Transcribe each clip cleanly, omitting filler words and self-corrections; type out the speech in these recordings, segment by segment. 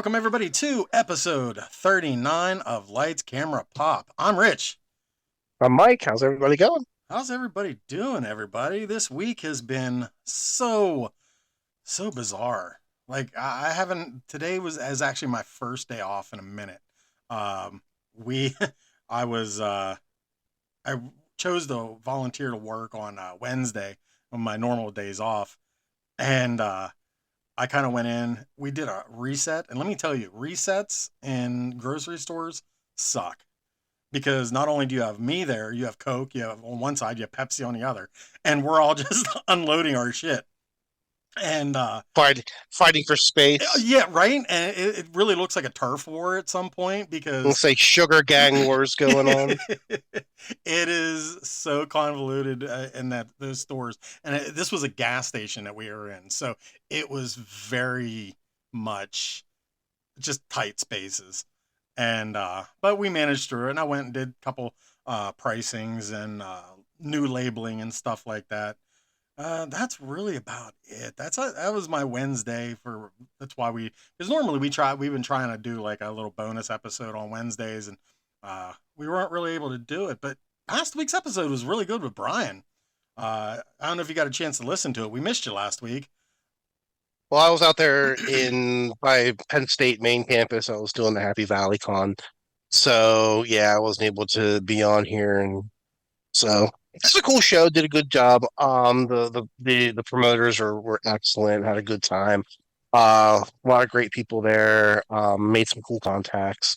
Welcome, everybody, to episode 39 of Lights, Camera, Pop. I'm Rich. I'm Mike. How's everybody going? How's everybody doing, everybody? This week has been so bizarre. I haven't, today is actually my first day off in a minute. Um, we, I was, I chose to volunteer to work on Wednesday on my normal days off. And, I kind of went in. We did a reset, and let me tell you, resets in grocery stores suck because not only do you have me there, you have Coke, you have on one side, you have Pepsi on the other, and we're all just unloading our shit. And Fighting for space. yeah, right. And it really looks like a turf war at some point because Looks like sugar gang wars going on. it is so convoluted in that those stores. And this was a gas station that we were in, so it was very much just tight spaces. And but we managed through it, and I went and did a couple pricings and new labeling and stuff like that. That's really about it. That was my Wednesday for. That's why because normally we've been trying to do like a little bonus episode on Wednesdays, and we weren't really able to do it. But last week's episode was really good with Brian. I don't know if you got a chance to listen to it. We missed you last week. Well, I was out there in by Penn State main campus. I was doing the Happy Valley Con. So yeah, I wasn't able to be on here, and so it's a cool show. Did a good job. The promoters were excellent. Had a good time. A lot of great people there. Made some cool contacts.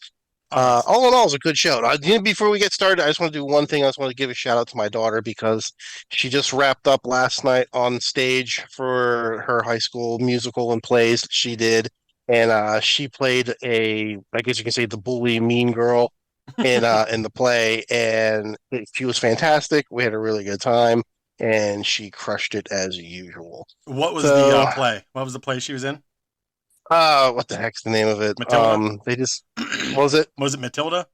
Nice. All in all, it's a good show. Before we get started, I just want to do one thing. I just want to give a shout out to my daughter because she just wrapped up last night on stage for her high school musical and plays that she did, and she played I guess you can say, the bully mean girl in the play, and she was fantastic. We had a really good time, and she crushed it as usual. What was the So, play? What was the play she was in? what the heck's the name of it? Matilda. They just what was it? Was it Matilda?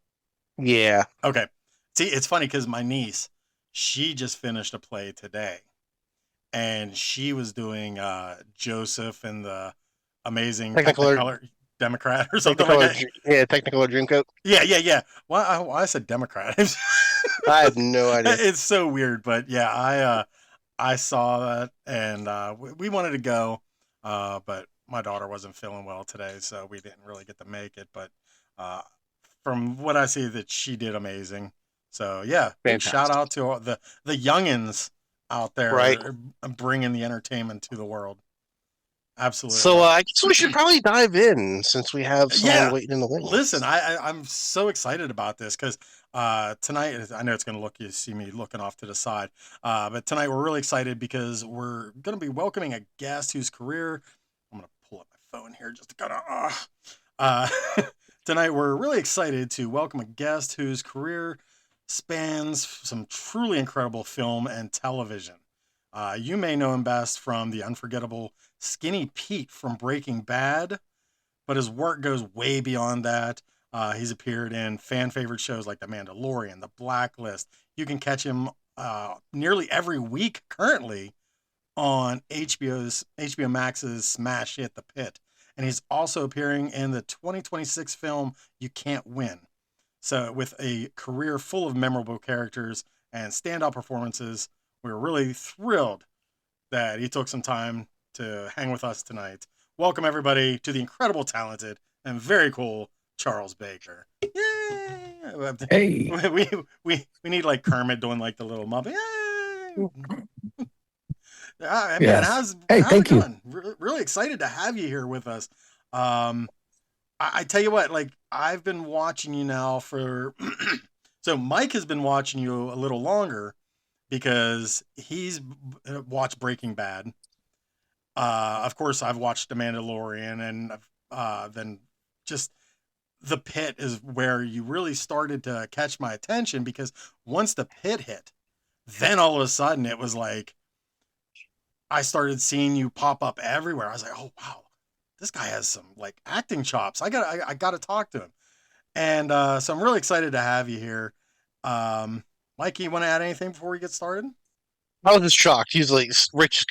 Yeah. Okay. See, it's funny because my niece, she just finished a play today, and she was doing Joseph and the Amazing Technicolor Technicolor Democrat or something like Technicolor, that. yeah, Technicolor Dreamcoat. Yeah. Well, I said Democrat. I have no idea. It's so weird, but yeah, I saw that, and we wanted to go, but my daughter wasn't feeling well today, so we didn't really get to make it. But uh, from what I see, that she did amazing. So yeah, big shout Fantastic. out to all the youngins out Right. there bringing the entertainment to the world. So Absolutely. I guess we should probably dive in since we have someone Yeah. waiting in the Listen, wings. I'm so excited about this because tonight I know it's going to look you see me looking off to the side, but tonight we're really excited because we're going to be welcoming a guest whose career. I'm going to pull up my phone here just to kind of. Tonight we're really excited to welcome a guest whose career spans some truly incredible film and television. You may know him best from the unforgettable Skinny Pete from Breaking Bad, but his work goes way beyond that. He's appeared in fan favorite shows like The Mandalorian, The Blacklist. You can catch him nearly every week currently on HBO Max's smash hit The Pitt. And he's also appearing in the 2026 film You Can't Win. So with a career full of memorable characters and standout performances, we're really thrilled that he took some time to hang with us tonight. Welcome everybody to the incredible, talented, and very cool Charles Baker. Yay! Hey, We need like Kermit doing like the little Muppet. Yay! Man, yes. Hey, how's it thank you. going? Really excited to have you here with us. Um, I tell you what, like I've been watching you now for. So Mike has been watching you a little longer because he's watched Breaking Bad. Of course, I've watched The Mandalorian, and then just The Pit is where you really started to catch my attention because once The Pit hit, then all of a sudden it was like I started seeing you pop up everywhere. I was like, oh wow, this guy has some like acting chops. I got to talk to him, and so I'm really excited to have you here. Mikey, you want to add anything before we get started? I was just shocked. He's like, Rich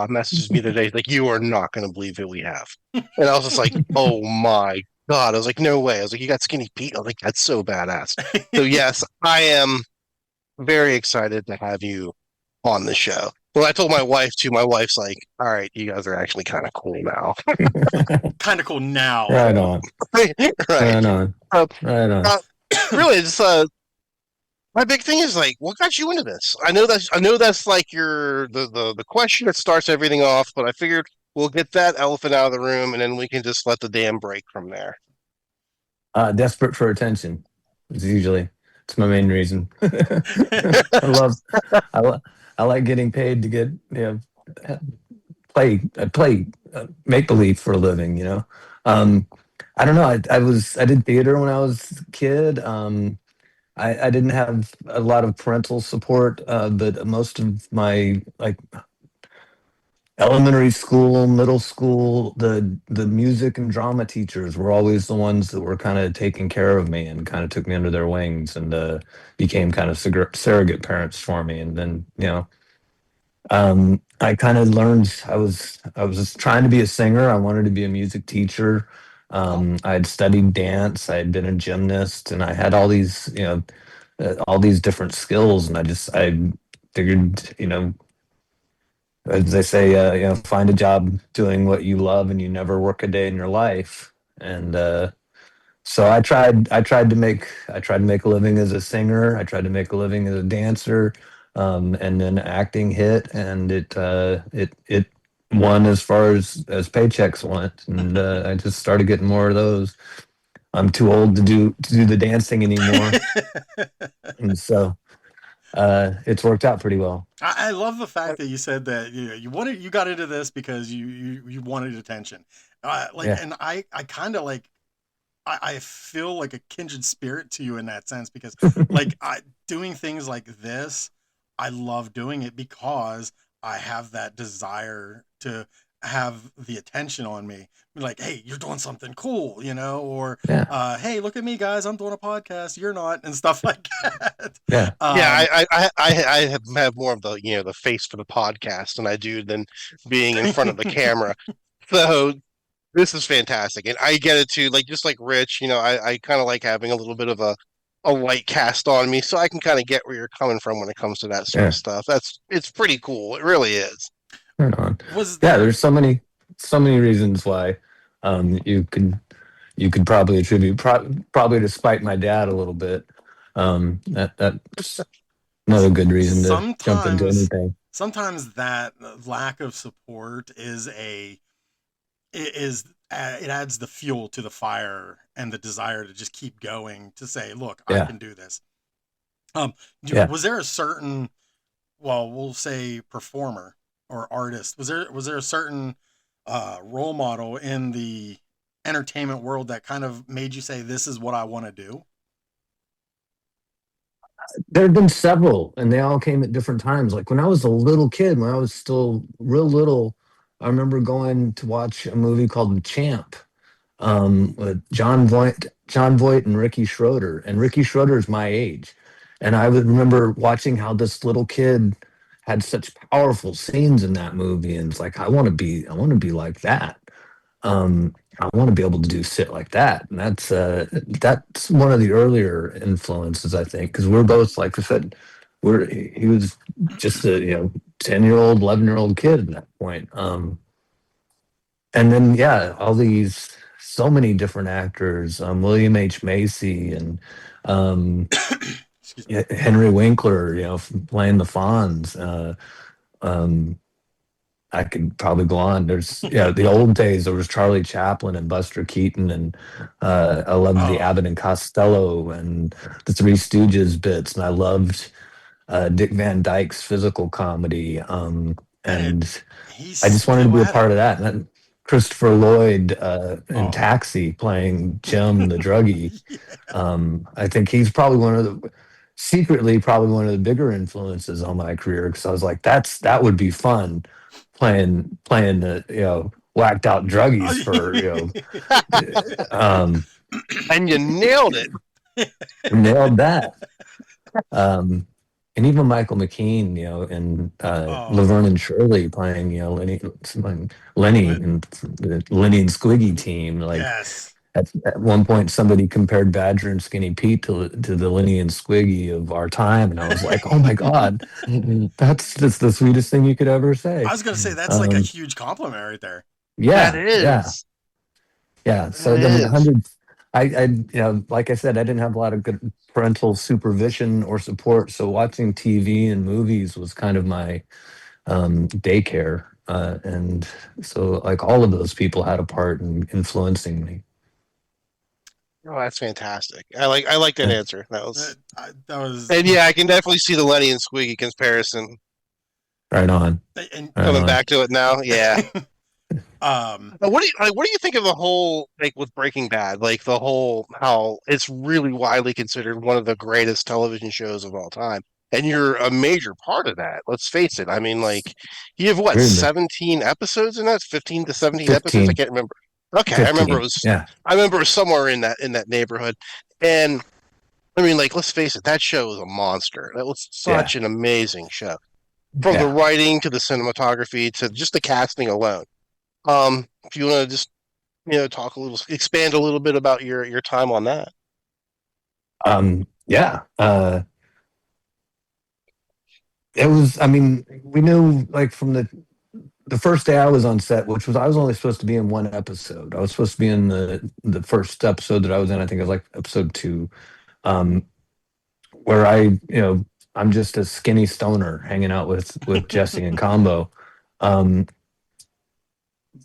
messages me today, like, you are not going to believe who we have. And I was just like, oh my God. I was like, no way. I was like, you got Skinny Pete. I was like, that's so badass. So, yes, I am very excited to have you on the show. Well, I told my wife too. My wife's like, all right, you guys are actually kind of cool now. Kind of cool now. Right on. Right. Right on. Uh, Right on. uh, really, it's my big thing is like, what got you into this? I know that's like the question that starts everything off, but I figured we'll get that elephant out of the room and then we can just let the dam break from there. Desperate for attention. It's my main reason. I love I, lo- I like getting paid to get play make believe for a living. Um, I don't know. I did theater when I was a kid. I didn't have a lot of parental support, but most of my like elementary school, middle school, the music and drama teachers were always the ones that were kind of taking care of me and kind of took me under their wings and became kind of surrogate parents for me. And then I kind of learned I was just trying to be a singer. I wanted to be a music teacher. Oh, I had studied dance. I had been a gymnast, and I had all these different skills. And I figured, as they say, find a job doing what you love, and you never work a day in your life. And so I tried to make a living as a singer. I tried to make a living as a dancer, and then acting hit, and it won as far as paychecks went, and I just started getting more of those. I'm too old to do the dancing anymore, and so it's worked out pretty well. I love the fact that you said that you got into this because you wanted attention. Like, Yeah, and I kind of like I feel like a kindred spirit to you in that sense because like doing things like this, I love doing it because I have that desire to have the attention on me. Like, hey, you're doing something cool, or yeah, hey, look at me, guys, I'm doing a podcast, you're not, and stuff like that. yeah, Yeah, um, I have more of the face for the podcast than I do than being in front of the camera. So this is fantastic, and I get it too. Like just like Rich, I kind of like having a little bit of a light cast on me, so I can kind of get where you're coming from when it comes to that sort of yeah. stuff. It's pretty cool. It really is. Right on. was Yeah, there there's so many reasons why you could probably attribute probably to spite my dad a little bit. That's another good reason to jump into sometimes anything. sometimes that lack of support is it adds the fuel to the fire and the desire to just keep going to say, look, I Yeah, can do this. um yeah. was there a certain, well, we'll say performer or artist, was there a certain role model in the entertainment world that kind of made you say, this is what I want to do? There have been several, and they all came at different times. Like when I was a little kid, when I was still real little, I remember going to watch a movie called The Champ, with John Voight and Ricky Schroeder. And Ricky Schroeder is my age. And I would remember watching how this little kid had such powerful scenes in that movie. And it's like, I want to be like that. I want to be able to do shit like that. And that's one of the earlier influences, I think, because we're both, like I said, he was just a, 10-year-old, 11-year-old kid at that point. And then yeah, so many different actors, William H. Macy and um, Excuse me. Henry Winkler, playing the Fonz. Um, I could probably go on. There's the old days. There was Charlie Chaplin and Buster Keaton, and I loved the Oh, Abbott and Costello and the Three Stooges bits, and I loved Dick Van Dyke's physical comedy. and And he's I just wanted to still be a at it. part of that. And then Christopher Lloyd in Oh. Taxi playing Jim the druggie. Yeah. I think he's secretly probably one of the bigger influences on my career because I was like, that would be fun playing the whacked out druggies for um, And you nailed it. nailed that. Um, and even Michael McKean, and Oh, Laverne and Shirley playing, Lenny Lit. and the Lenny and Squiggy team. Like Yes. at one point, somebody compared Badger and Skinny Pete to the Lenny and Squiggy of our time, and I was like, oh my god, that's just the sweetest thing you could ever I say. was gonna say that's like a Um, huge compliment right there. That yeah, yeah. is. Yeah. That So I mean, is. like I said, I didn't have a lot of good parental supervision or support. So watching TV and movies was kind of my daycare. And so like all of those people had a part in influencing me. Oh, that's fantastic. I like that Yeah, answer. That was, That was, and yeah, I can definitely see the Lenny and Squeaky comparison right on, and right coming on. back to it now. Yeah. um, What do you think of the whole, like, with Breaking Bad, like the whole, how it's really widely considered one of the greatest television shows of all time, and you're a major part of that. Let's face it. I mean, like, you have what, Weirdly, 17 episodes in that? 15 to 17 episodes? I 15, can't remember. Okay, I remember it 15. was. Yeah, I remember it was somewhere in that neighborhood, and I mean, like, let's face it, that show was a monster. That was yeah, such an amazing show, from the yeah. writing to the cinematography to just the casting alone. If you want to just talk a little, expand a little bit about your time on that. Yeah. It was. I mean, we knew like from the first day I was on set, which was I was only supposed to be in one episode. I was supposed to be in the first episode that I was in. I think it was like episode two, um, where I'm just a skinny stoner hanging out with Jesse and Combo. Um,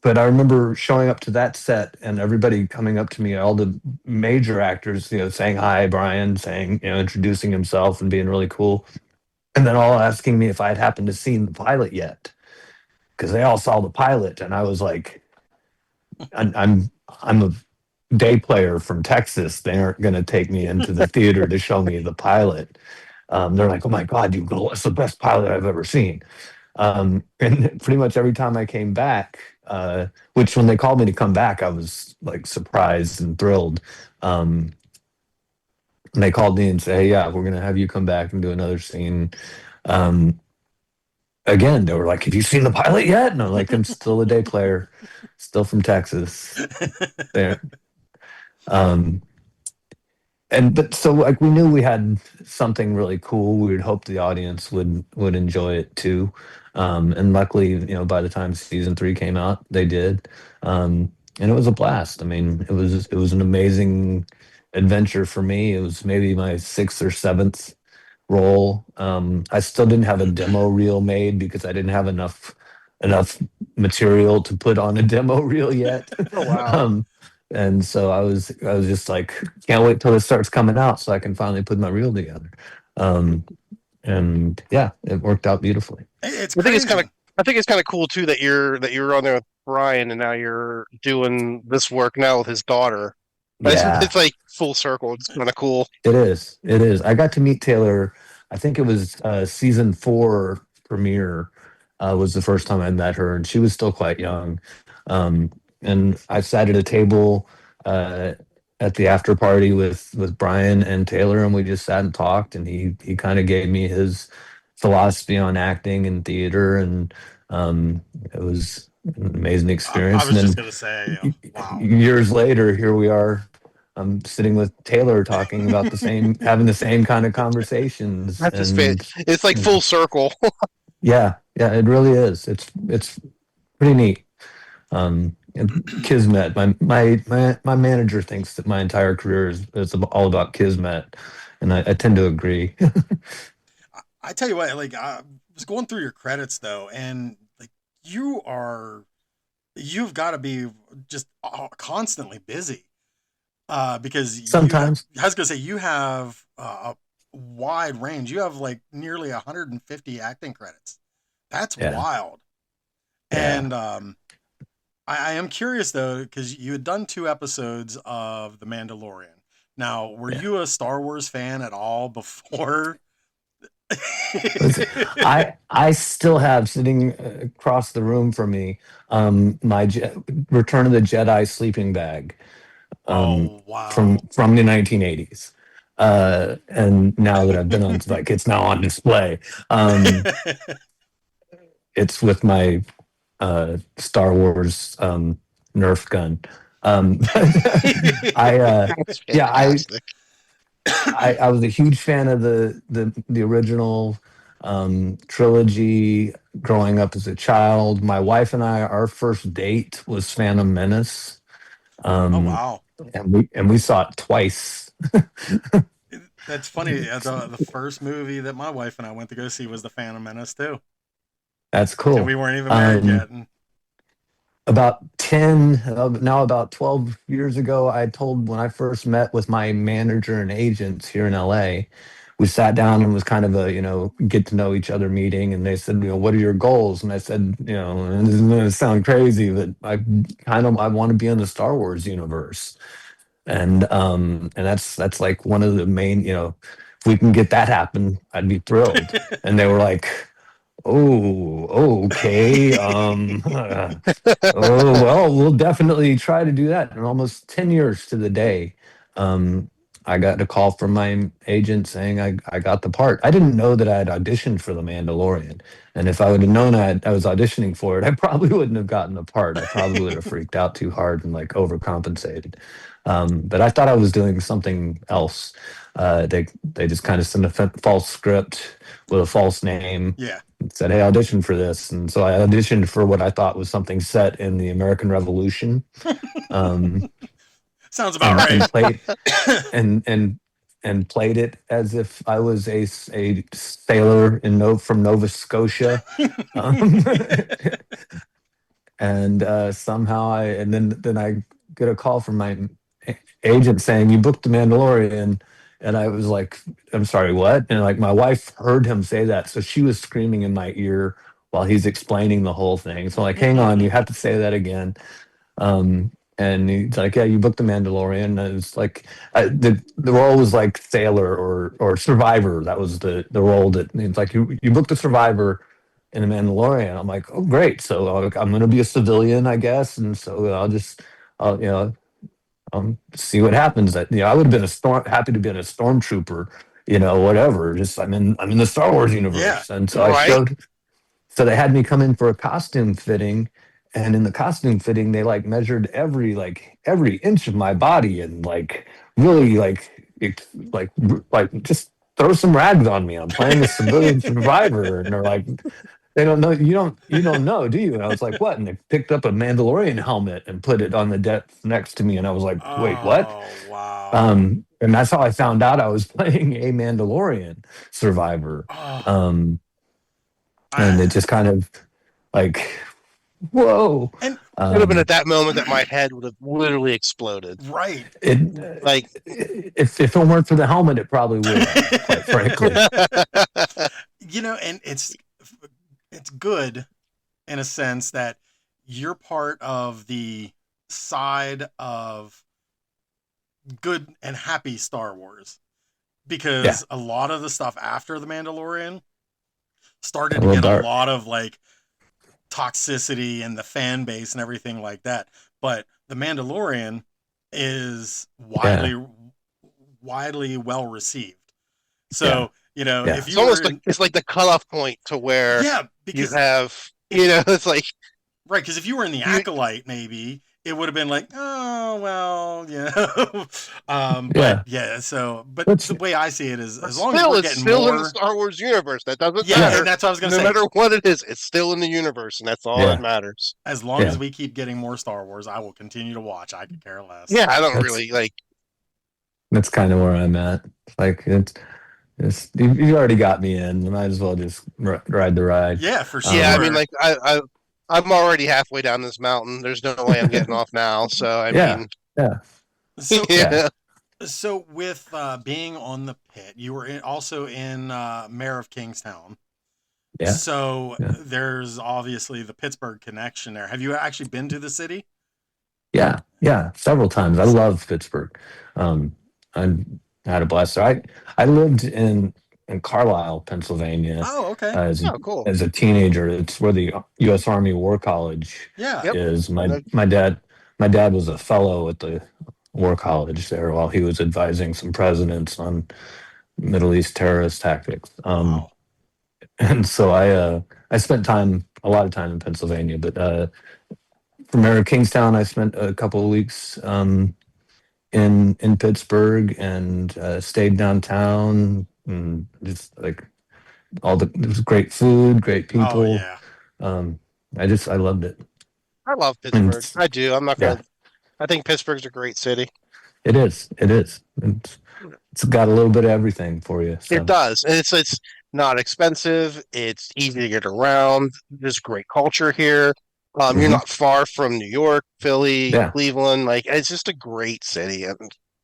but I remember showing up to that set and everybody coming up to me, all the major actors, saying hi, Brian, saying, introducing himself and being really cool, and then all asking me if I had happened to seen the pilot yet because they all saw the pilot, and I was like, I'm a day player from Texas. They aren't going to take me into the theater to show me the pilot. They're like, oh my God, it's the best pilot I've ever seen. And pretty much every time I came back, which when they called me to come back, I was like surprised and thrilled. Um, and they called me and said, hey, yeah, we're going to have you come back and do another scene. Um, Again, they were like, have you seen the pilot yet? And I'm like, I'm still a day player, still from Texas. There. Um, and but so like we knew we had something really cool. We would hope the audience would enjoy it too. And luckily, by the time season three came out, they did. And it was a blast. I mean, it was an amazing adventure for me. It was maybe my sixth or seventh role. I still didn't have a demo reel made because I didn't have enough material to put on a demo reel yet. Oh wow, um, and so I was just like, can't wait till it starts coming out so I can finally put my reel together. Um, and yeah, it worked out beautifully. it's I think it's kind of crazy. I think it's kind of cool too that you're on there with Brian, and now you're doing this work now with his daughter. It's Yeah, like full circle. It's kind of cool. it is. It is. I got to meet Taylor. I think it was season four premiere was the first time I met her, and she was still quite young. Um, and I sat at a table uh, at the after party with Brian and Taylor, and we just sat and talked. And he kind of gave me his philosophy on acting and theater, and it was an amazing I experience. was just And gonna say, then wow. years later, here we are. I'm sitting with Taylor talking about having the same kind of conversations, That's just it's like full circle. yeah, yeah, it really is. It's pretty neat. And Kismet, my manager thinks that my entire career is all about Kismet, and I tend to agree. I tell you what, like I was going through your credits though, and like you are, you've got to be just constantly busy. Because Sometimes, I was gonna say you have a wide range. You have like nearly 150 acting credits. That's yeah, wild. yeah, And I am curious though, because you had done two episodes of The Mandalorian. Now, were yeah. you a Star Wars fan at all before? Listen, I still have sitting across the room from me my Return of the Jedi sleeping bag um, Oh from wow. from the 1980s. And now that I've been on, like, it's now on display. Um, it's with my Star Wars Nerf gun. I That's yeah, fantastic. I was a huge fan of the original trilogy growing up as a child. My wife and I, our first date was Phantom Menace, Oh um, wow. and we saw it twice. That's funny. The first movie that my wife and I went to go see was The Phantom Menace too, That's and cool. we weren't even married Um, yet. And about 10, now about 12 years ago, I told when I first met with my manager and agents here in LA, we sat down and was kind of a, get to know each other meeting. And they said, what are your goals? And I said, and this is going to sound crazy, but I want to be in the Star Wars universe. And that's like one of the main, if we can get that happen, I'd be thrilled. And they were like, oh, okay. Oh, well, we'll definitely try to do that. And almost 10 years to the day, um, I got a call from my agent saying I got the part. I didn't know that I had auditioned for The Mandalorian. And if I would have known I was auditioning for it, I probably wouldn't have gotten the part. I probably would have freaked out too hard and like overcompensated. But I thought I was doing something else. They just kind of sent a false script with a false name, yeah, said, "Hey, audition for this." And so I auditioned for what I thought was something set in the American Revolution, um, sounds about and right. played and played it as if I was a sailor from Nova Scotia. Um, and somehow then I get a call from my agent saying you booked the Mandalorian, and I was like, I'm sorry, what? And like my wife heard him say that, so she was screaming in my ear while he's explaining the whole thing. So like, hang on, you have to say that again. And he's like, yeah, you booked the Mandalorian. And it's like the role was like sailor or survivor. That was the role that it's like you booked the survivor in the Mandalorian. I'm like, oh great. So I'm going to be a civilian, I guess, and so I'll see what happens. That I would have been happy to be in a stormtrooper, whatever. Just I'm in the Star Wars yeah. universe, and so I Right? showed. So they had me come in for a costume fitting, and in the costume fitting, they like measured every inch of my body and like really like just throw some rags on me. I'm playing a civilian survivor, and they're like, they don't know. You don't know, do you? And I was like, what? And they picked up a Mandalorian helmet and put it on the desk next to me, and I was like, wait, what? Oh wow. And that's how I found out I was playing a Mandalorian survivor. Oh, Um, and I, it just kind of like, whoa. and Could have been at Um, that moment that my head would have literally exploded. right. it Like, if it weren't for the helmet, it probably would have, quite frankly. And it's good in a sense that you're part of the side of good and happy Star Wars Yeah, because a lot of the stuff after the Mandalorian started a to little get a dark. lot of like toxicity and the fan base and everything like that. But the Mandalorian is Yeah, widely well received. yeah, So, yeah, if it's you were almost like in, it's like the cutoff point to where yeah, you because have, it's like right, because if you were in the you, acolyte, maybe it would have been like, oh well, but yeah. yeah. So, but Which the way I see it is, but as long as still, we're it's getting still in the more, Star Wars universe. That doesn't yeah, yeah, and matter. that's what I was gonna No say. matter what it is, it's still in the universe, and that's all that yeah, matters. As long as yeah. we keep getting more Star Wars, I will continue to watch. I could care less. Yeah, I don't That's really like. that's kind of where I'm at. Like you already got me in. You might as well just ride the ride. Yeah, for Yeah, I Um, mean, sure. like I'm already halfway down this mountain. There's no way I'm getting off now. So I yeah, mean, yeah, So, yeah, yeah, so with being on the pit, you were also in Mayor of Kingstown. yeah, So yeah. there's obviously the Pittsburgh connection there. Have you actually been to the city? Yeah, yeah, several times. I love Pittsburgh. Um, I had a blast. So I lived in Carlisle, Pennsylvania, Oh, okay. as oh, cool. as a teenager. It's where the U.S. Army War College Yeah. Yep. is. I My know. my dad my dad was a fellow at the War College there while he was advising some presidents on Middle East terrorist tactics. Wow. And so I spent a lot of time in Pennsylvania, but from there, Kingstown, I spent a couple of weeks in Pittsburgh and stayed downtown and just like there was great food, great Oh people. yeah. Um, I loved it. I love And Pittsburgh. I do. I'm not yeah, gonna. I think Pittsburgh's a great city. it is. It is. It's got a little bit of everything for you. It So does, and it's not expensive. It's easy to get around. There's great culture here. You're mhm. not far from New York, Philly, Yeah, Cleveland. Like it's just a great city. And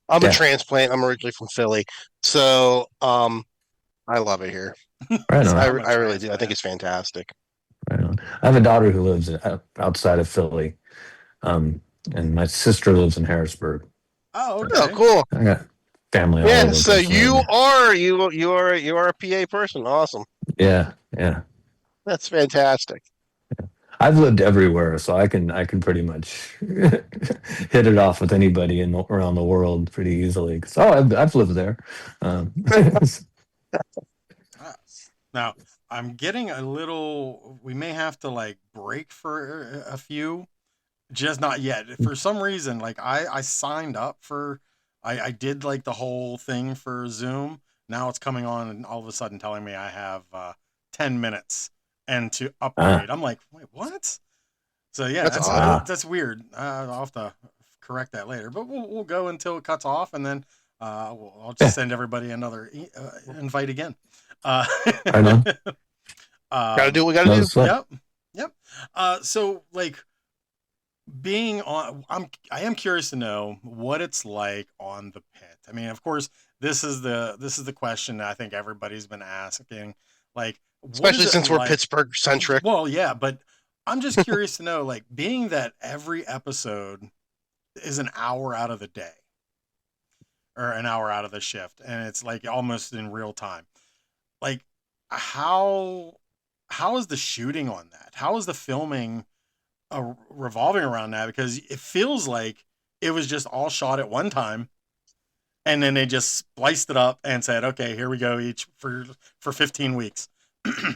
I'm a yeah, transplant. I'm originally from Philly, so I love it here. right So on, I'm a I really do. I think transplant. it's fantastic. right on. I have a daughter who lives outside of Philly, um, and my sister lives in Harrisburg. Oh, So Oh, okay. cool. I got family all Yeah. over So Pennsylvania. you are a PA person. Awesome. Yeah, yeah. That's fantastic. I've lived everywhere, so I can pretty much hit it off with anybody around the world pretty easily. 'Cause, oh, I've lived there. Um, Ah. Now I'm getting a little. We may have to like break for a few. Just not yet. For some reason, like I signed up for. I did like the whole thing for Zoom. Now it's coming on and all of a sudden telling me I have 10 minutes and to ah, upgrade. I'm like, wait, what? So yeah, That's that's odd. ah, that's weird. I'll have to correct that later. But we'll go until it cuts off, and then I'll just yeah, send everybody another invite again. Uh, right on. Got to do um, what we got to No do. sweat. yep, yep. So like being on, I am curious to know what it's like on the pit. I mean, of course, this is the question that I think everybody's been asking. Like, what is Especially it since we're like? Pittsburgh centric. Well, yeah, but I'm just curious to know, like, being that every episode is an hour out of the day or an hour out of the shift, and it's like almost in real time. Like, how how is the shooting on that? How is the filming revolving around that? Because it feels like it was just all shot at one time, and then they just spliced it up and said, "Okay, here we go, each for 15 weeks."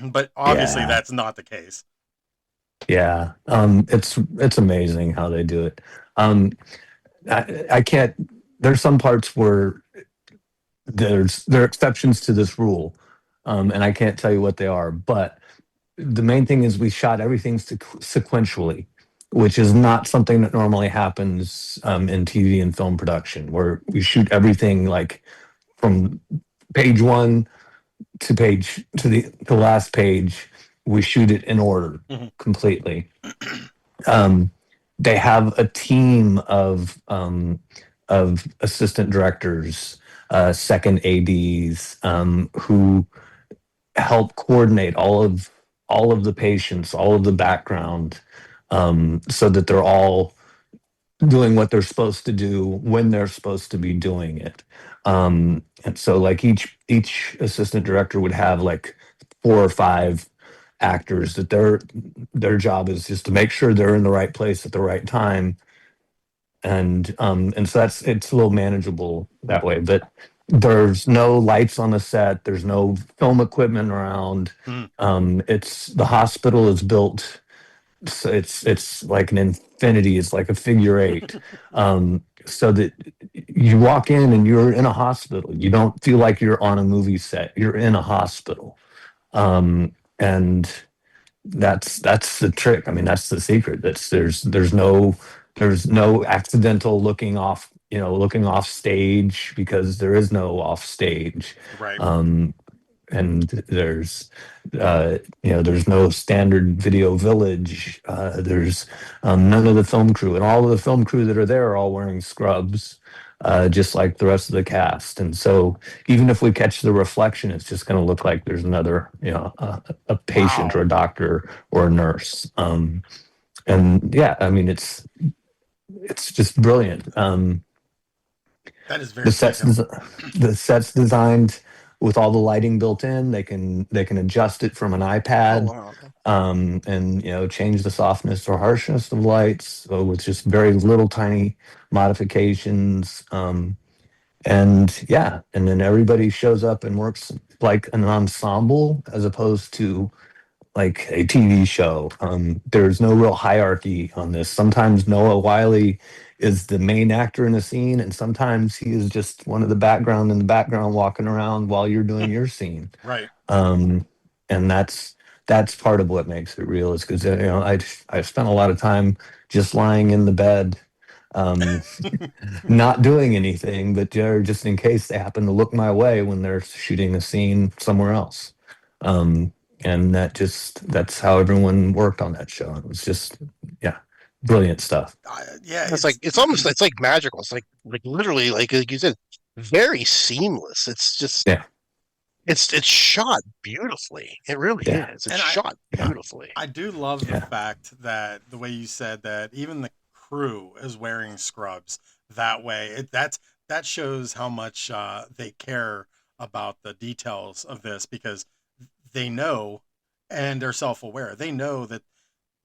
But obviously, Yeah, that's not the case. yeah. It's amazing how they do it. Um, I can't. There's some parts where there are exceptions to this rule, and I can't tell you what they are. But the main thing is we shot everything sequentially, which is not something that normally happens in TV and film production, where we shoot everything like from page one to the last page. We shoot it in order Mhm. completely. Um, they have a team of assistant directors, second ads, who help coordinate all of the patients, all of the background, so that they're all doing what they're supposed to do when they're supposed to be doing it. And so like each assistant director would have like four or five actors that their job is just to make sure they're in the right place at the right time. And so it's a little manageable that way. But there's no lights on the set, there's no film equipment around. Mhm. It's the hospital is built, so it's like an infinity, it's like a figure eight, so that you walk in and you're in a hospital, you don't feel like you're on a movie set, you're in a hospital. And that's the trick. I mean, that's the secret. There's no accidental looking off stage, because there is no off stage. Right. um and there's no standard video village. There's none of the film crew, and all of the film crew that are there are all wearing scrubs, just like the rest of the cast. And so even if we catch the reflection, it's just going to look like there's another, a patient or Wow. a doctor or a nurse. And yeah, I mean, it's just brilliant. That is The very sets technical. des- the sets designed. with all the lighting built in, they can adjust it from an Oh iPad, wow. and change the softness or harshness of lights, with just very little tiny modifications. And yeah, and then everybody shows up and works like an ensemble as opposed to like a TV show. There's no real hierarchy on this. Sometimes Noah Wiley is the main actor in a scene, and sometimes he is just one of the background in the background walking around while you're doing your scene. Right. Um, and that's part of what makes it real, is because I spent a lot of time just lying in the bed, um, not doing anything, but just in case they happen to look my way when they're shooting a scene somewhere else. Um, and that's how everyone worked on that show. It was just, yeah, brilliant stuff. Yeah, It's like it's almost it's like magical. It's like literally like you said, very seamless. It's just Yeah, it's shot beautifully. It really yeah, is. It's and I shot yeah, beautifully. I do love the yeah, fact that the way you said that even the crew is wearing scrubs that way. That shows how much they care about the details of this because they know and they're self-aware. They know that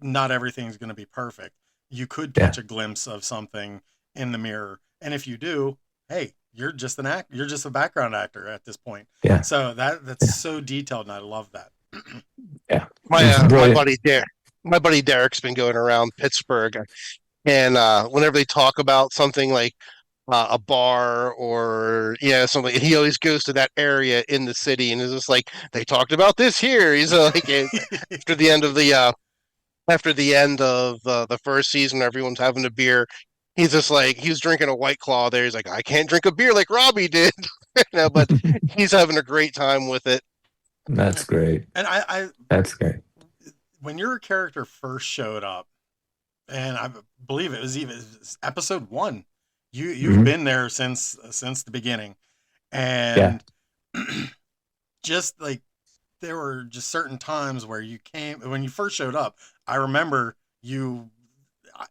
not everything's going to be perfect. You could yeah, catch a glimpse of something in the mirror, and if you do, hey, you're just an act. You're just a background actor at this point. yeah, So that's yeah, so detailed, and I love that. yeah. My It's my brilliant. buddy my buddy Derek's been going around Pittsburgh, and whenever they talk about something like a bar or yeah something, he always goes to that area in the city and is just like they talked about this here. He's like after the end of the first season, everyone's having a beer. He's just like he was drinking a White Claw there. He's like, I can't drink a beer like Robbie did, but he's having a great time with it. That's great. And I That's great. when your character first showed up, and I believe it was even episode one, you've Hmm. been there since the beginning, Yeah. and just like there were just certain times where you came when you first showed up. I remember you.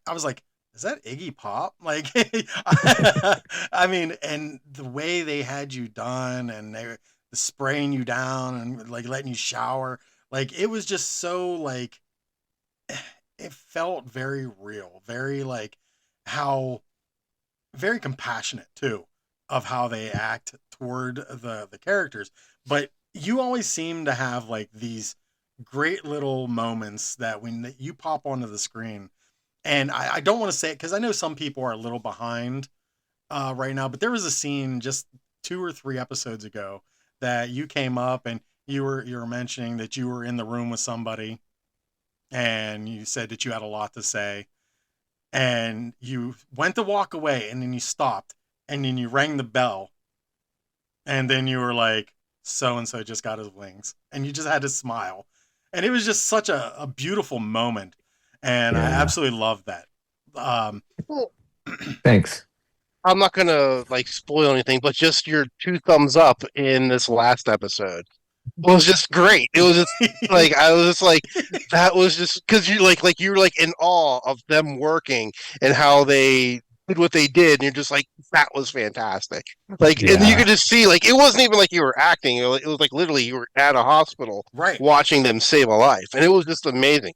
I was like, "Is that Iggy Pop?" Like, I mean, and the way they had you done, and they spraying you down and like letting you shower, like it was just so like it felt very real, very like how very compassionate too of how they act toward the characters. But you always seem to have like these great little moments that when you pop onto the screen, and I don't want to say it because I know some people are a little behind right now, but there was a scene just 2 or 3 episodes ago that you came up and you were mentioning that you were in the room with somebody and you said that you had a lot to say and you went to walk away and then you stopped and then you rang the bell and then you were like, so and so just got his wings. And you just had to smile. And it was just such a beautiful moment. And I Yeah. absolutely love that. Um, Well, Thanks. I'm not gonna like spoil anything, but just your two thumbs up in this last episode was just great. It was just like I was just like that was just because you were like in awe of them working and how they did what they did, and you're just like that was fantastic. Like, and you could Yeah. just see like it wasn't even like you were acting; it was like literally you were at a hospital right. watching them save a life, and it was just amazing.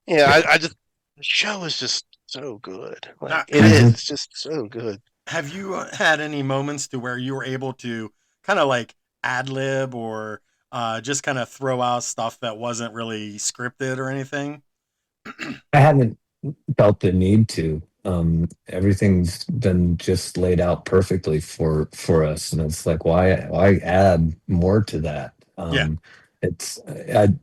Yeah, Yeah. I just the show is just so good. Like Now, it is, it's just so good. have you had any moments to where you were able to kind of like ad lib or just kind of throw out stuff that wasn't really scripted or anything? I haven't felt the need to. Everything's been just laid out perfectly for us, and it's like, why add more to that? Yeah. It's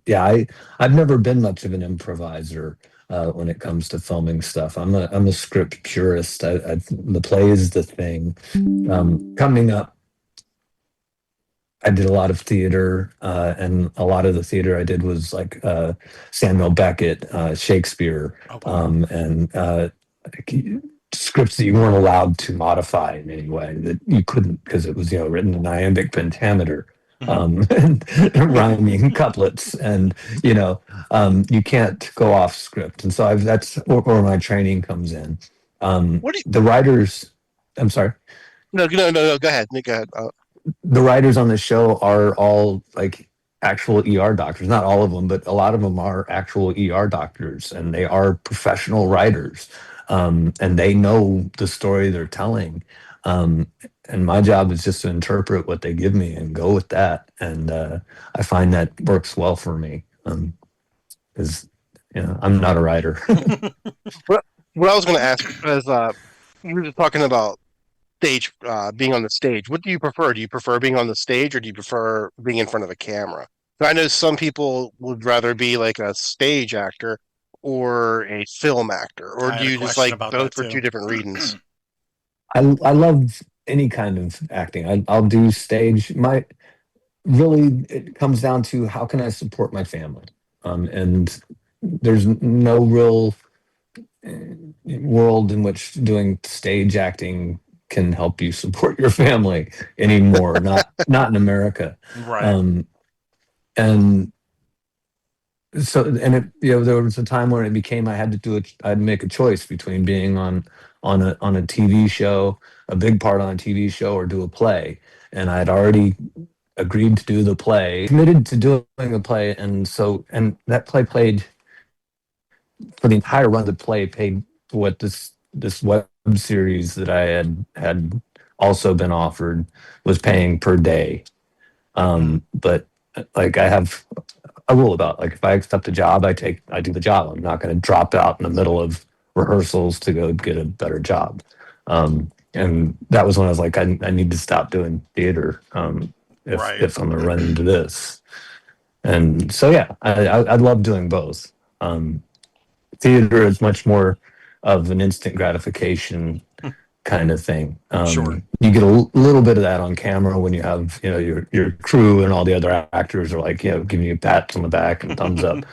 yeah, I've never been much of an improviser when it comes to filming stuff. I'm a script purist. The play is the thing. Coming up, I did a lot of theater, and a lot of the theater I did was like Samuel Beckett, Shakespeare, Oh, wow. and like, scripts that you weren't allowed to modify in any way, that you couldn't, because it was written in iambic pentameter, Hmm. and rhyming couplets, and you can't go off script. And so that's where my training comes in. What do you, The writers, I'm sorry. no, no, no, no, go ahead. Nick, go ahead. the writers on the show are all like actual ER doctors. Not all of them, but a lot of them are actual ER doctors, and they are professional writers, and they know the story they're telling. Um, and my job is just to interpret what they give me and go with that. And I find that works well for me. Because I'm not a writer. What what I was going to ask is, we were just talking about stage, being on the stage. What do you prefer? Do you prefer being on the stage, or do you prefer being in front of a camera? I know some people would rather be like a stage actor or a film actor, or I do had a you just question like about both that for two too. different reasons? I love any kind of acting. I'll do stage. My really it comes down to how can I support my family, and there's no real world in which doing stage acting can help you support your family anymore. Not in America. Right. Um, and so and it there was a time where it became I had to do it. I'd make a choice between being on a TV show, a big part on a TV show, or do a play. And I'd already agreed to do the play, committed to doing the play, and that play played for the entire run. The play paid for what this web series that I had also been offered was paying per day. Mm, But like I have a rule about like if I accept a job, I do the job. I'm not going to drop out in the middle of rehearsals to go get a better job. And that was when I was like, I need to stop doing theater right. if I'm going to run into this. And so yeah, I love doing both. Um, Theater is much more of an instant gratification kind of thing. Sure. You get a little bit of that on camera when you have, your crew and all the other actors are like, giving you pats on the back and thumbs up.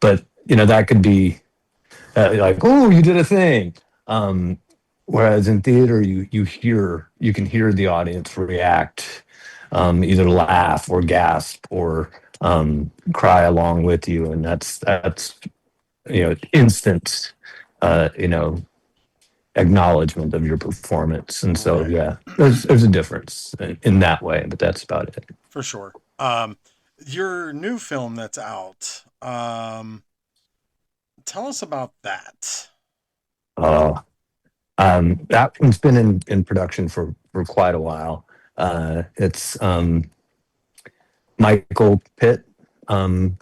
But that could be like, oh, you did a thing. Um, Whereas in theater, you can hear the audience react, either laugh or gasp or cry along with you, and that's instant. You know, acknowledgement of your performance. And so, Right. yeah, there's a difference in that way, but that's about it. For sure. Your new film that's out. Tell us about that. Uh, that one's been in production for quite a while. It's Michael Pitt, um,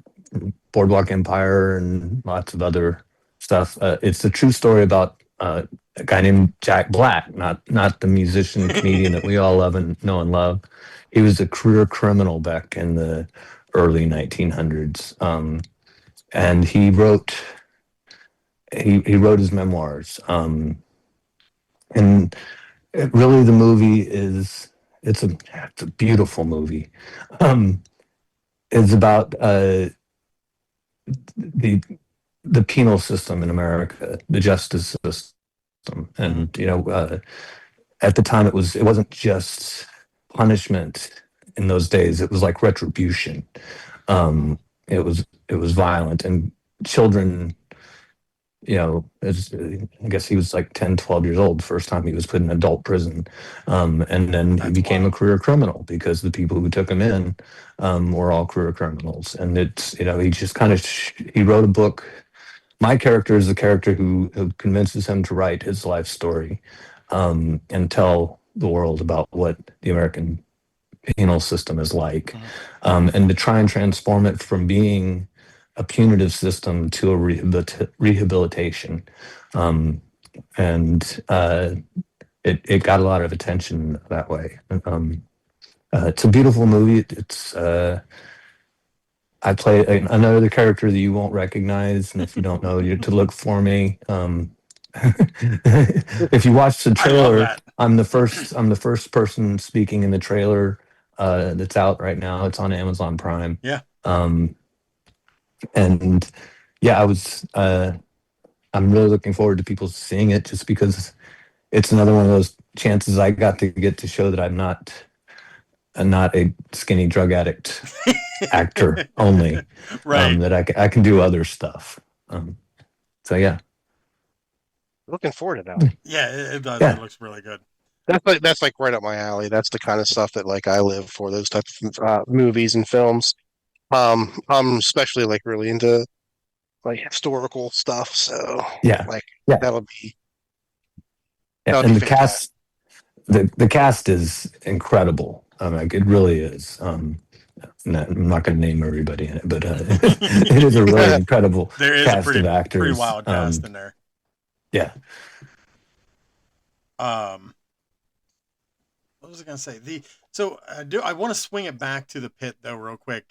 Boardwalk Empire, and lots of other stuff. It's a true story about a guy named Jack Black, not the musician comedian that we all love and know and love. He was a career criminal back in the early 1900s, and he wrote his memoirs. And really, the movie it's a beautiful movie. Um, it's about the the penal system in America, the justice system, Hmm. and at the time it wasn't just punishment in those days; it was like retribution. Um, it was violent, and children. I guess he was like 10, 12 years old the first time he was put in adult prison. And then he That's became a wild. career criminal because the people who took him in were all career criminals. And he just kind of, he wrote a book. My character is the character who convinces him to write his life story and tell the world about what the American penal system is like, Hmm. and to try and transform it from being a punitive system to a rehabilitation. Um, and it got a lot of attention that way. It's a beautiful movie. I play another character that you won't recognize, and if you don't know, you to look for me. If you watch the I love trailer, that. I'm the first person speaking in the trailer that's out right now. It's on Amazon Prime. Yeah. Um, and yeah, I'm really looking forward to people seeing it just because it's another one of those chances I got to get to show that I'm not a skinny drug addict actor only, Right. that I can do other stuff. Um, so yeah, Looking forward to that. Yeah, it does. It yeah. looks really good. that's like right up my alley. That's the kind of stuff that like I live for. Those types of movies and films. I'm especially like really into like historical stuff. So Yeah, like yeah, that'll be yeah. that'll be And fantastic. the cast is incredible. Like it really is. I'm not going to name everybody in it, but it is a really incredible There is a cast of pretty actors. wild cast in there. Yeah. Um, what was I gonna say? I want to swing it back to the pit though, real quick.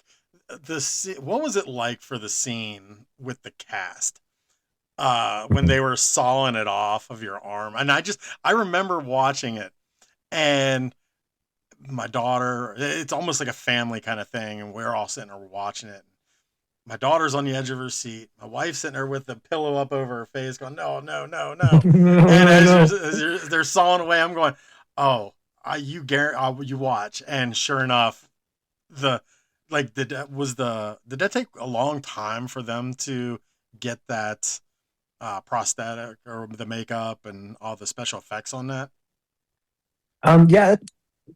What was it like for the scene with the cast? When they were sawing it off of your arm, and I remember watching it, and my daughter, it's almost like a family kind of thing, and we're all sitting there watching it. My daughter's on the edge of her seat. My wife's sitting there with the pillow up over her face, going, "No, no, no, no!" And I know. they're sawing away, I'm going, "Oh, you watch." And sure enough, the did that take a long time for them to get that prosthetic or the makeup and all the special effects on that? Yeah,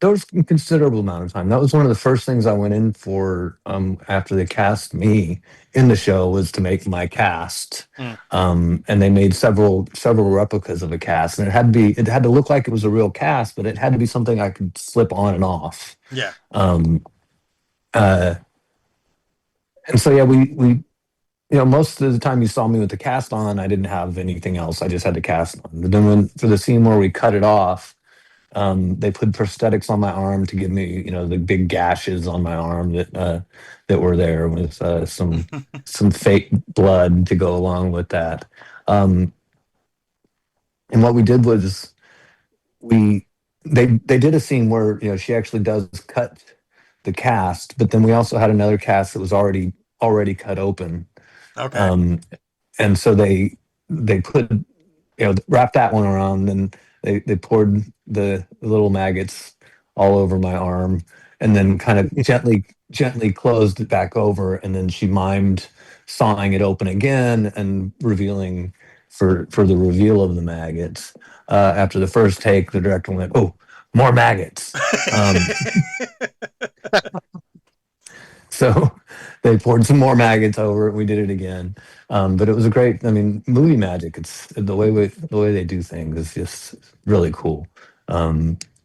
there was a considerable amount of time. That was one of the first things I went in for after they cast me in the show was to make my cast. Mm, And they made several replicas of a cast, and it had to look like it was a real cast, but it had to be something I could slip on and off. yeah. Um, uh, and so yeah, we most of the time you saw me with the cast on, I didn't have anything else. I just had the cast on. But then for the scene where we cut it off, they put prosthetics on my arm to give me, the big gashes on my arm that were there with some fake blood to go along with that. Um, and what we did was we they did a scene where she actually does cut the cast, but then we also had another cast that was already cut open. Okay. Um, and so they put wrapped that one around, and they poured the little maggots all over my arm, and then kind of gently closed it back over, and then she mimed sawing it open again and revealing for the reveal of the maggots. After the first take, the director went, "Oh, more maggots." Um, So they poured some more maggots over it. We did it again, but it was a great. I mean, movie magic. It's the way they do things is just really cool.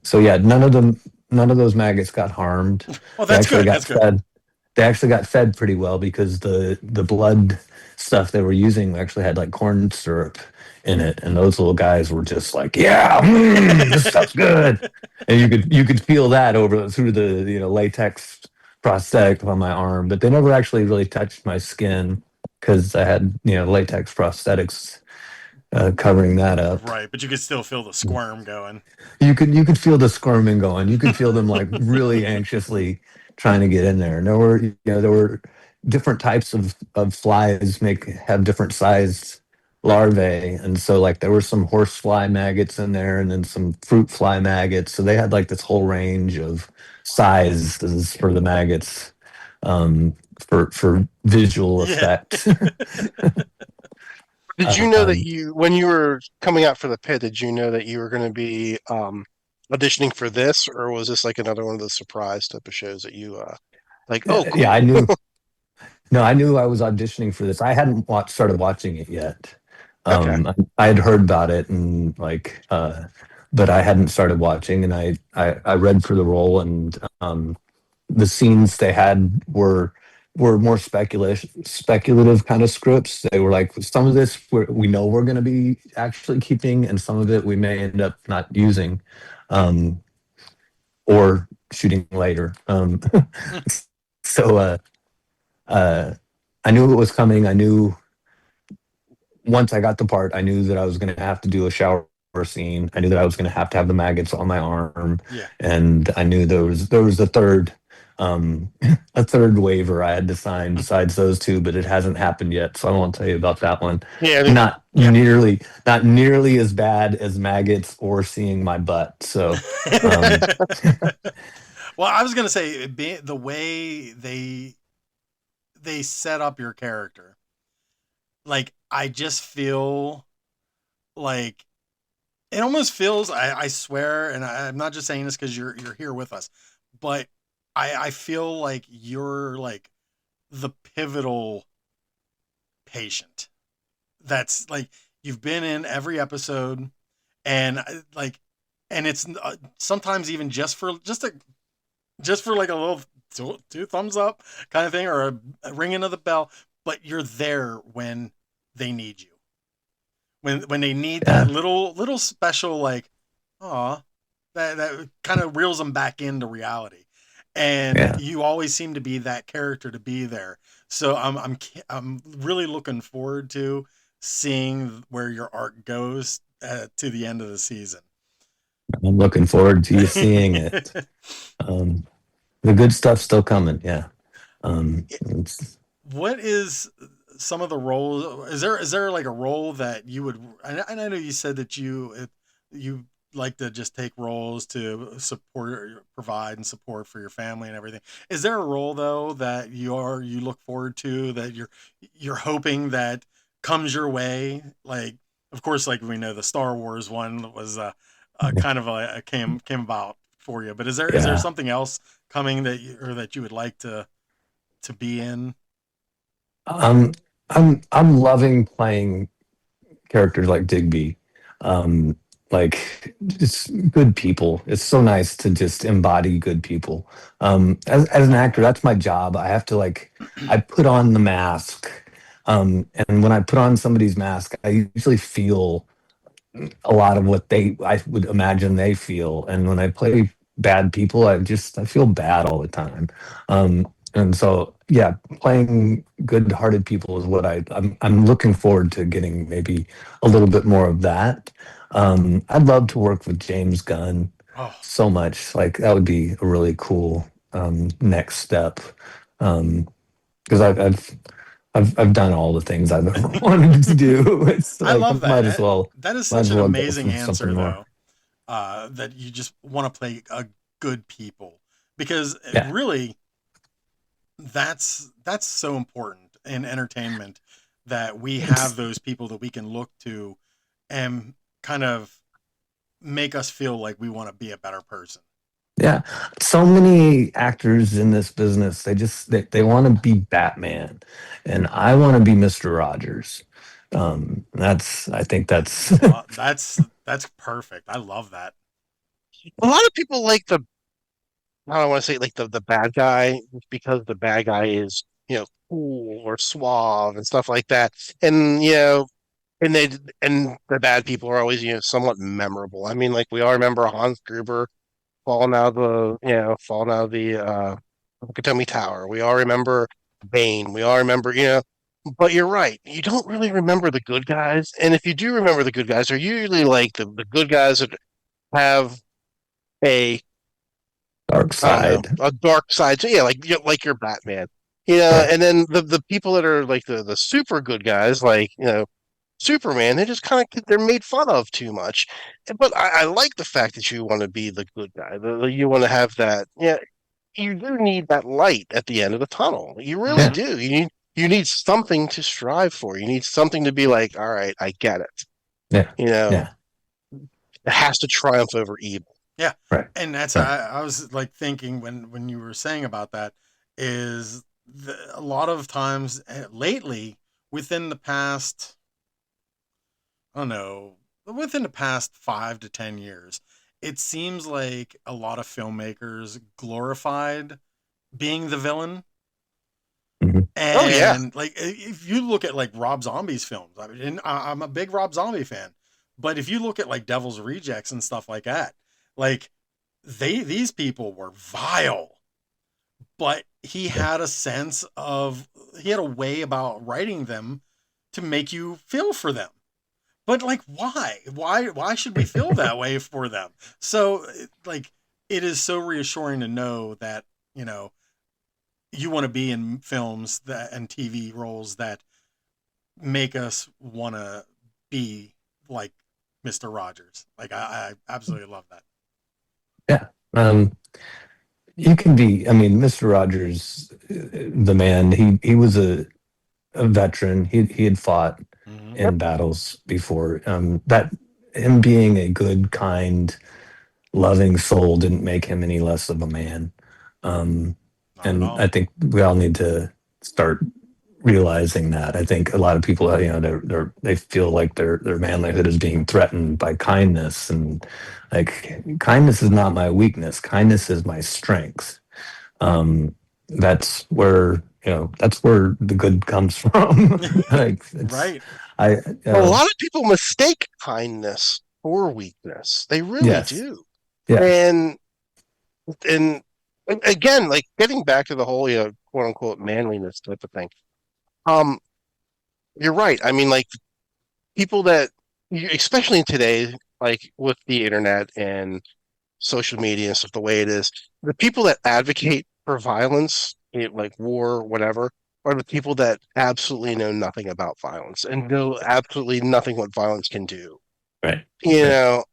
So yeah, none of those maggots got harmed. Well, They that's actually good. got That's good. fed. They actually got fed pretty well because the blood stuff they were using actually had like corn syrup in it, and those little guys were just like, "Yeah, this stuff's good." And you could feel that over through the latex prosthetic on my arm, but they never actually really touched my skin because I had latex prosthetics covering that up. Right, but you could still feel the squirm going. You could feel the squirming going. You could feel them like really anxiously trying to get in there. And there were different types of flies have different sized larvae, and so like there were some horsefly maggots in there, and then some fruit fly maggots. So they had like this whole range of sizes for the maggots, for visual Yeah. effect. Did you know that um, when you were coming out for the pit, did you know that you were going to be auditioning for this, or was this like another one of the surprise type of shows that you like? Oh, yeah, I cool. knew. No, I knew I was auditioning for this. I hadn't started watching it yet. Okay. I had heard about it and but I hadn't started watching. And I read for the role, and the scenes they had were more speculative kind of scripts. They were like some of this we know we're going to be actually keeping, and some of it we may end up not using, um, or shooting later. So. Uh, I knew it was coming. I knew once I got the part, I knew that I was going to have to do a shower scene. I knew that I was going to have the maggots on my arm, Yeah. and I knew there was um, a third waiver I had to sign besides those two, but it hasn't happened yet, so I won't tell you about that one. Yeah. Yeah. Not nearly as bad as maggots or seeing my butt. So, um, Well, I was gonna say the way they set up your character, like I just feel like It almost feels, I swear, and I'm not just saying this because you're here with us, but I feel like you're like the pivotal patient. That's like you've been in every episode, and like, and it's sometimes even just for like a little two thumbs up kind of thing, or a ringing of the bell, but you're there when they need you, when they need that Yeah, little special, like, aw, that kind of reels them back into reality. And yeah. you always seem to be that character to be there. So I'm really looking forward to seeing where your arc goes to the end of the season. I'm looking forward to you seeing it. Um, the good stuff's still coming. Yeah. It's, What is some of the roles? Is there like a role that you would? And I know you said that you like to just take roles to support, provide, and support for your family and everything. Is there a role though that you look forward to, that you're hoping that comes your way? Like, of course, like we know the Star Wars one was kind of came about for you. But is there yeah. something else coming that you would like to be in? Um, I'm loving playing characters like Digby. Um, like just good people. It's so nice to just embody good people. As an actor, that's my job. I have to like I put on the mask. And when I put on somebody's mask, I usually feel a lot of what I would imagine they feel. And when I play bad people, I feel bad all the time. And so yeah, playing good-hearted people is what I'm looking forward to getting maybe a little bit more of that. I'd love to work with James Gunn Oh, so much. Like that would be a really cool next step. Because I've done all the things I've ever wanted to do. It's I like I love that. That is might such as an well go amazing for something answer, more. though. That you just want to play a good people, because Yeah. really, that's so important in entertainment, that we have It's those people that we can look to and kind of make us feel like we want to be a better person. yeah. So many actors in this business, they want to be Batman and I want to be Mr. Rogers. That's I think that's That's perfect. I love that. A lot of people like I don't want to say like the bad guy because the bad guy is, cool or suave and stuff like that. And, and they and the bad people are always, somewhat memorable. I mean, like we all remember Hans Gruber falling out of the Nakatomi Tower. We all remember Bane. We all remember, but you're right. You don't really remember the good guys. And if you do remember the good guys, they're usually like the good guys that have a dark I don't know, side. a dark side. So yeah, like your Batman. Yeah. And then the people that are like the super good guys, like, Superman, they just kind of they're made fun of too much. But I like the fact that you want to be the good guy. You want to have that. Yeah, you do need that light at the end of the tunnel. You really Yeah. do. You need something to strive for. You need something to be like, all right, I get it. Yeah. You know, Yeah. it has to triumph over evil. Yeah, Right. and that's Right. I was like thinking when you were saying about that, is a lot of times lately, within the past, I don't know, within the past 5 to 10 years, it seems like a lot of filmmakers glorified being the villain. Mhm. Oh yeah. And like if you look at like Rob Zombie's films, I mean, and I'm a big Rob Zombie fan, but if you look at like Devil's Rejects and stuff like that, like these people were vile, but Yeah. he had a way about writing them to make you feel for them. But like, why should we feel that way for them? So like, it is so reassuring to know that, you know, you want to be in films that and TV roles that make us want to be like Mr. Rogers. Like, I absolutely love that. Yeah. You can be, I mean, Mr. Rogers, the man, he was a veteran. He had fought Hmm. in battles before. That him being a good, kind, loving soul didn't make him any less of a man. Um, Not at and all. I think we all need to start realizing that. I think a lot of people, they feel like their manlyhood is being threatened by kindness, and like kindness is not my weakness. Kindness is my strength. Um, that's where that's where the good comes from. Like it's Right. I A lot of people mistake kindness for weakness. They really yes, do. yeah, And and again, like getting back to the whole, quote unquote manliness type of thing. Um, you're right. I mean, like people that, especially in today, like with the internet and social media and stuff, the way it is, the people that advocate for violence, like war, whatever, are the people that absolutely know nothing about violence and know absolutely nothing what violence can do. right, You right, know,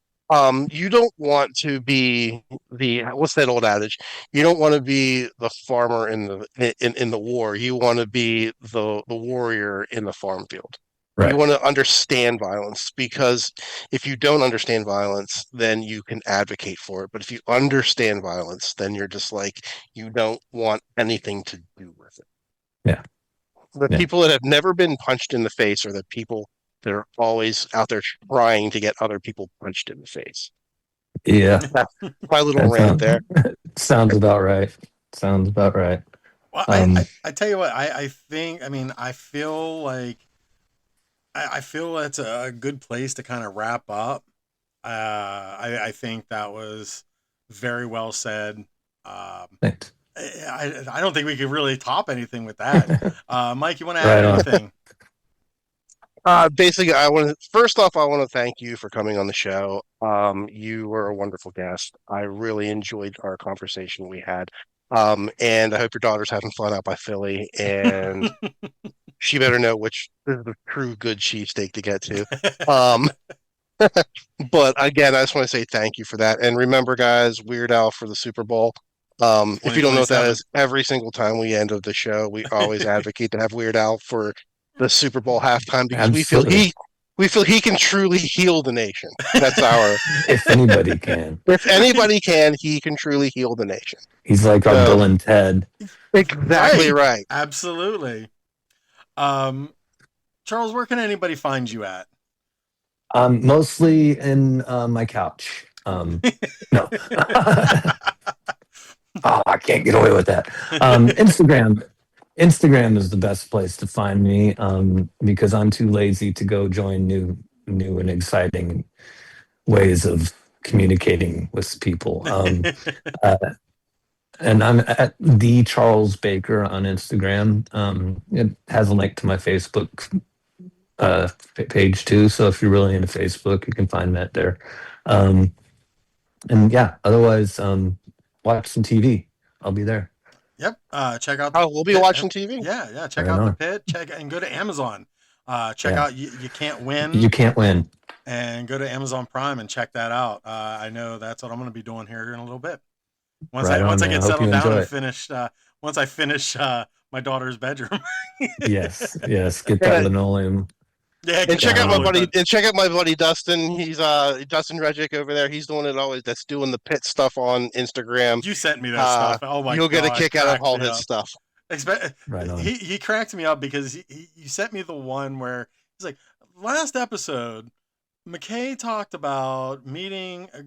you don't want to be the, what's that old adage? You don't want to be the farmer in the war. You want to be the warrior in the farm field. You right. want to understand violence, because if you don't understand violence, then you can advocate for it. But if you understand violence, then you're just like, you don't want anything to do with it. Yeah, The yeah, people that have never been punched in the face are the people that are always out there trying to get other people punched in the face. yeah. That's my little That rant there. sounds about right. Sounds about right. Well, Um, I tell you what, I think, I mean, I feel like, I feel that's a good place to kind of wrap up. I think that was very well said. thanks. I don't think we could really top anything with that. Mike, you want to add Right on. anything? Basically, I want to first off, I want to thank you for coming on the show. You were a wonderful guest. I really enjoyed our conversation we had. And I hope your daughter's having fun out by Philly, and she better know which is the true good cheesesteak to get to. Um, but again, I just want to say thank you for that. And remember, guys, Weird Al for the Super Bowl. If you don't know what that 2027. is, every single time we end of the show, we always advocate to have Weird Al for the Super Bowl halftime, because Absolutely. we feel he can truly heal the nation. That's our, If anybody can, if anybody can, he can truly heal the nation. he's like our So Bill and Ted. exactly Right. right. Absolutely. Um, Charles, where can anybody find you at? Mostly in my couch. No. Oh, I can't get away with that. Instagram. Instagram is the best place to find me because I'm too lazy to go join new and exciting ways of communicating with people. Uh, and I'm at the Charles Baker on Instagram. It has a link to my Facebook page too. So if you're really into Facebook, you can find that there. Um, and yeah, otherwise, watch some TV. I'll be there. Yep. Check out the Oh, we'll be pit. watching TV. Yeah, yeah. Check Right out the on. pit. Check and go to Amazon. Check Yeah, out you can't win, you can't win. and go to Amazon Prime and check that out. I know that's what I'm going to be doing here in a little bit. Right on, Once I man. I get hope you settled down enjoy and it. finish once I finish my daughter's bedroom. Yes, yes. Get that And, linoleum Yeah, and get check that out my down. buddy linoleum and check out my buddy Dustin. He's Dustin Regic over there. He's the one that's doing the pit stuff on Instagram. You sent me that stuff. Oh my You'll get a god, kick out of cracked all me his up. stuff. Right on. He cracked me up because he sent me the one where he's like, last episode, McKay talked about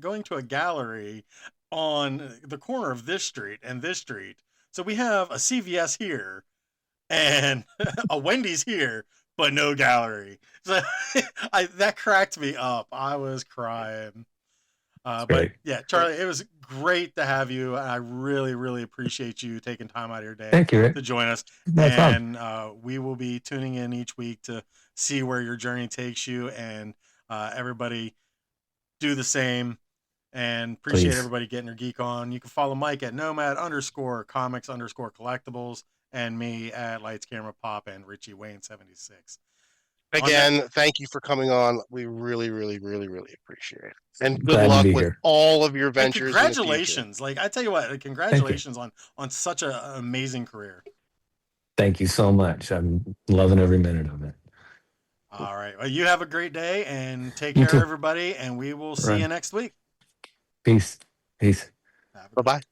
going to a gallery on the corner of this street and this street. So we have a CVS here and a Wendy's here, but no gallery. So that cracked me up. I was crying. It's But great. yeah, Charlie, it was great to have you. I really, really appreciate you taking time out of your day Thank you, Rick. to join us. No problem. And we will be tuning in each week to see where your journey takes you. And everybody do the same. And appreciate Please. everybody getting their geek on. You can follow Mike at nomad underscore comics underscore collectibles and me at lights camera pop and Richie Wayne 76. On that, Again, thank you for coming on. We really, really, really, really appreciate it. And good Glad to luck be with here. all of your and ventures in the future. congratulations! Like I tell you what, Thank you. congratulations on such an amazing career. Thank you so much. I'm loving every minute of it. All right. Well, you have a great day and take You care, too. everybody. And we will see Right. you next week. Peace. Peace. Have a Bye good one. bye.